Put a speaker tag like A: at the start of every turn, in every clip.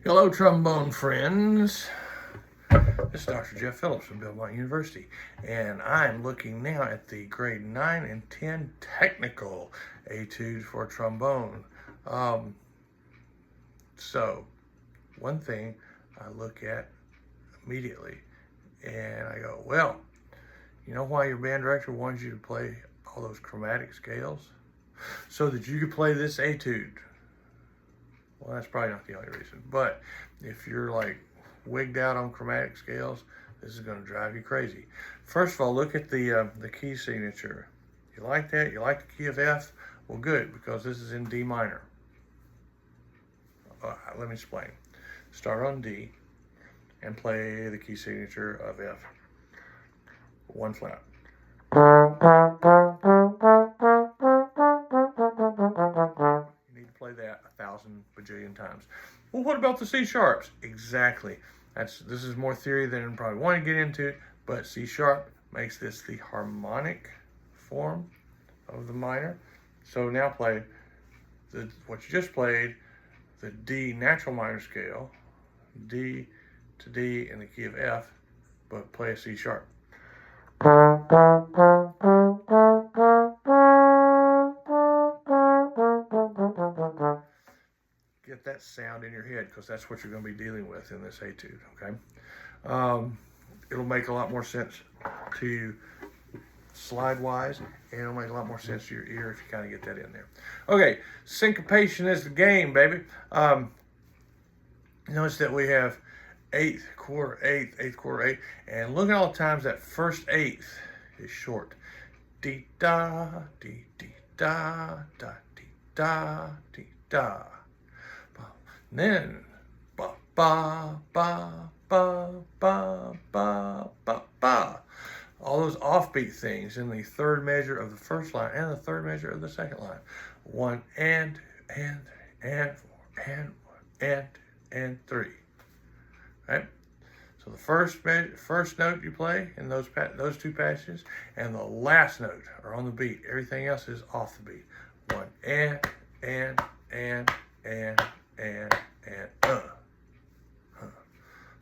A: Hello, trombone friends. This is Dr. Jeff Phillips from Belmont University, and I'm looking now at the grade 9 and 10 technical etude for trombone. Um, so, one thing I look at immediately, and I go, well, you know why your band director wants you to play all those chromatic scales? So that you could play this etude. Well, that's probably not the only reason, but if you're like wigged out on chromatic scales, this is going to drive you crazy. First of all, look at the key signature. You like that? You like the key of F? Well, good, because this is in D minor. Let me explain. Start on D and play the key signature of F. One flat. You need to play that 1,000 bajillion times. Well, what about the C sharps? Exactly. This is more theory than I probably want to get into, but C sharp makes this the harmonic form of the minor. So now play what you just played, the D natural minor scale, D to D in the key of F, but play a C sharp. Get that sound in your head, because that's what you're going to be dealing with in this etude, okay? It'll make a lot more sense to you slide-wise, and it'll make a lot more sense to your ear if you kind of get that in there. Okay, syncopation is the game, baby. Notice that we have eighth, quarter, eighth, eighth, quarter, eighth, and look at all the times that first eighth is short. Dee da, dee dee da, da dee da, dee da. And then ba ba ba ba ba ba ba ba. All those offbeat things in the third measure of the first line and the third measure of the second line. One and four and three. Right? So the first note you play in those two passages, and the last note are on the beat. Everything else is off the beat. One and.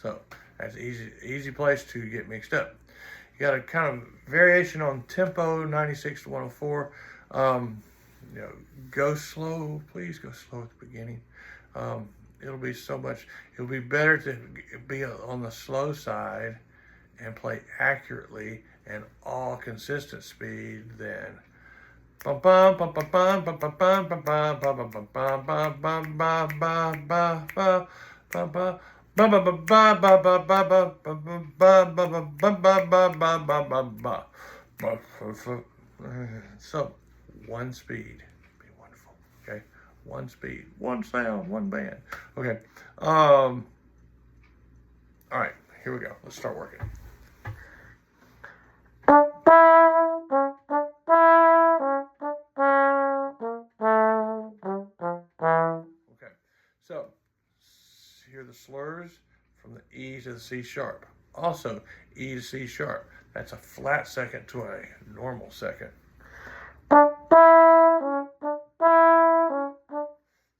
A: So that's easy place to get mixed up. You got a kind of variation on tempo, 96 to 104. Go slow, please go slow at the beginning. It'll be better to be on the slow side and play accurately and all consistent speed than so one speed. Be wonderful. Okay. One speed, one sound, one band. Okay. All right, here we go. Let's start working. Okay, so here are the slurs from the E to the C sharp. Also, E to C sharp. That's a flat second to a normal second.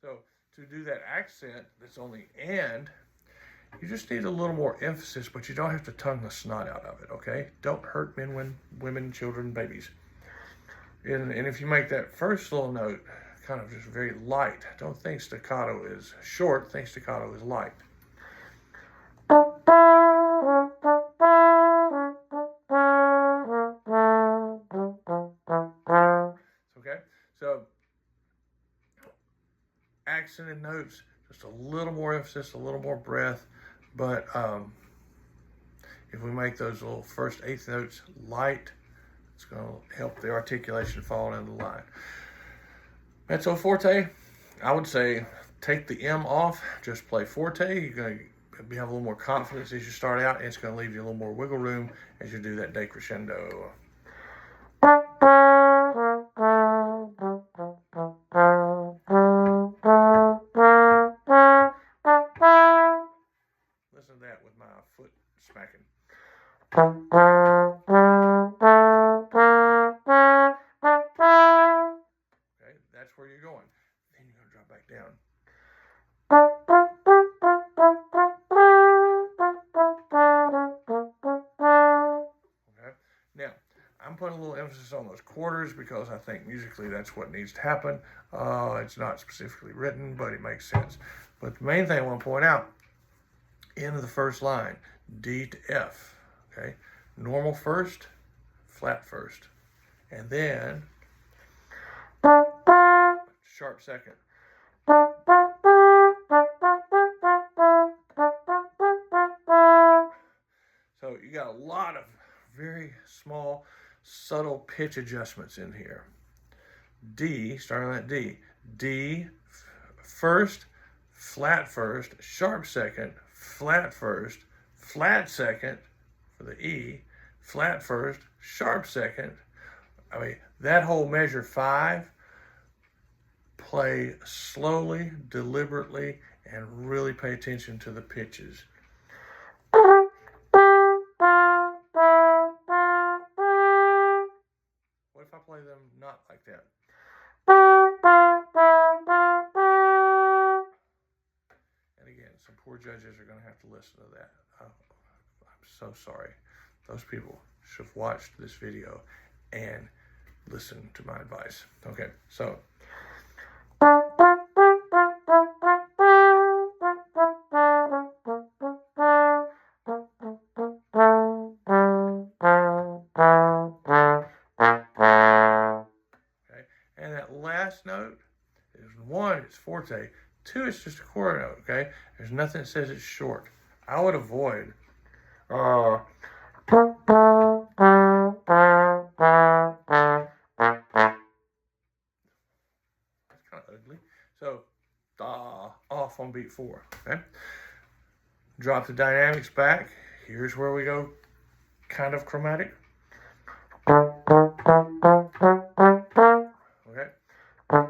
A: So to do that accent that's only and, you just need a little more emphasis, but you don't have to tongue the snot out of it, okay? Don't hurt men, women, children, babies. And if you make that first little note kind of just very light, don't think staccato is short, think staccato is light. Okay, so accented notes, just a little more emphasis, a little more breath, but if we make those little first eighth notes light, it's going to help the articulation fall into the line. Mezzo forte, I would say take the M off, just play forte. You're going to have a little more confidence as you start out, and it's going to leave you a little more wiggle room as you do that decrescendo. Listen to that with my foot smacking. Okay, that's where you're going. Then you're going to drop back down. emphasis on those quarters because I think musically that's what needs to happen. It's not specifically written, but it makes sense. But the main thing I want to point out, end of the first line, D to F, okay? Normal first, flat first, and then sharp second. So you got a lot of very small, subtle pitch adjustments in here. D, starting on that D. D first, flat first, sharp second, flat first, flat second for the E, flat first, sharp second. I mean, that whole measure 5, play slowly, deliberately, and really pay attention to the pitches. What if I play them not like that? And again, some poor judges are going to have to listen to that. I'm so sorry. Those people should have watched this video and listened to my advice. Okay, so. And that last note is 1, it's forte. 2, it's just a quarter note, okay? There's nothing that says it's short. I would avoid that's kind of ugly. So, off on beat 4, okay? Drop the dynamics back. Here's where we go kind of chromatic. Okay? I'll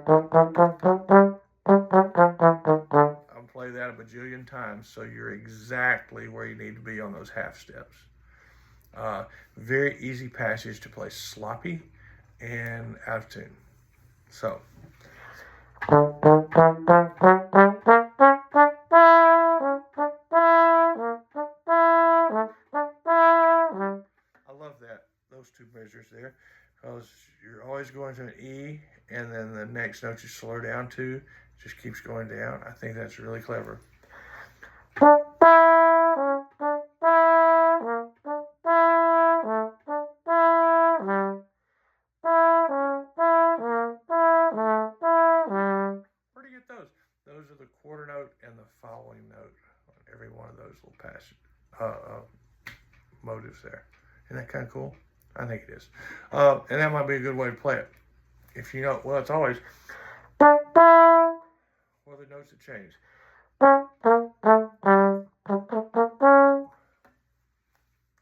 A: play that a bajillion times so you're exactly where you need to be on those half steps. Very easy passage to play sloppy and out of tune. So. I love that, those 2 measures there, because you're always going to an E, and then the next note you slow down to just keeps going down. I think that's really clever. Where do you get those? Those are the quarter note and the following note on every one of those little passage motives there. Isn't that kind of cool? I think it is. And that might be a good way to play it. If you know, well, it's always, what are the notes that change?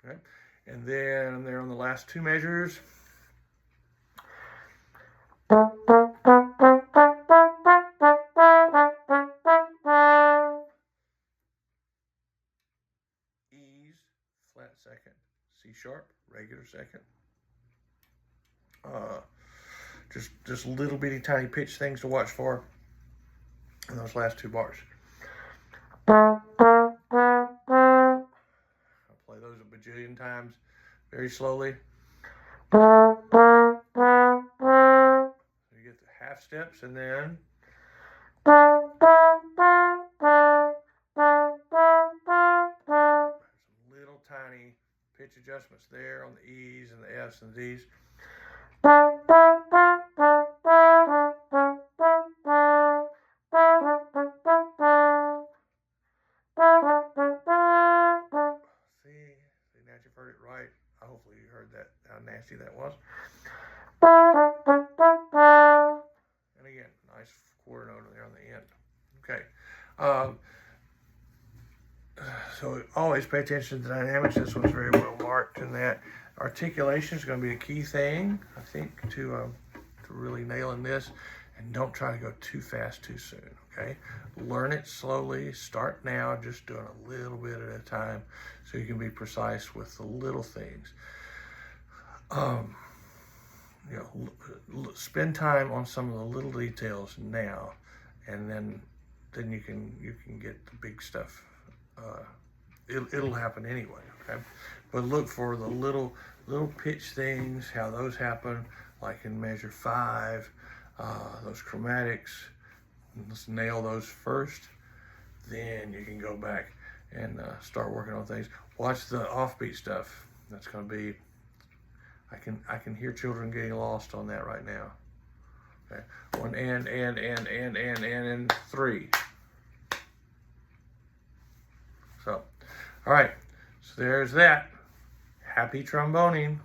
A: Okay. And then there on the last 2 measures. E's, flat second, C sharp, regular second. Just little bitty tiny pitch things to watch for in those last 2 bars. I'll play those a bajillion times, very slowly. You get the half steps, and then some little tiny pitch adjustments there on the E's and the F's and the D's. See, now you've heard it right. Hopefully you heard that, how nasty that was. And again, nice quarter note there on the end. Okay. So always pay attention to the dynamics. This one's very well marked in that. Articulation is going to be a key thing, I think, to really nailing this. And don't try to go too fast too soon, okay? Learn it slowly. Start now, just doing a little bit at a time so you can be precise with the little things. Spend time on some of the little details now, and then you can get the big stuff it'll happen anyway. Okay, but look for the little pitch things, how those happen, like in measure 5, those chromatics. Let's nail those first. Then you can go back and start working on things. Watch the offbeat stuff. That's going to be. I can hear children getting lost on that right now. Okay, 1 and 3. So, all right. So there's that. Happy tromboning.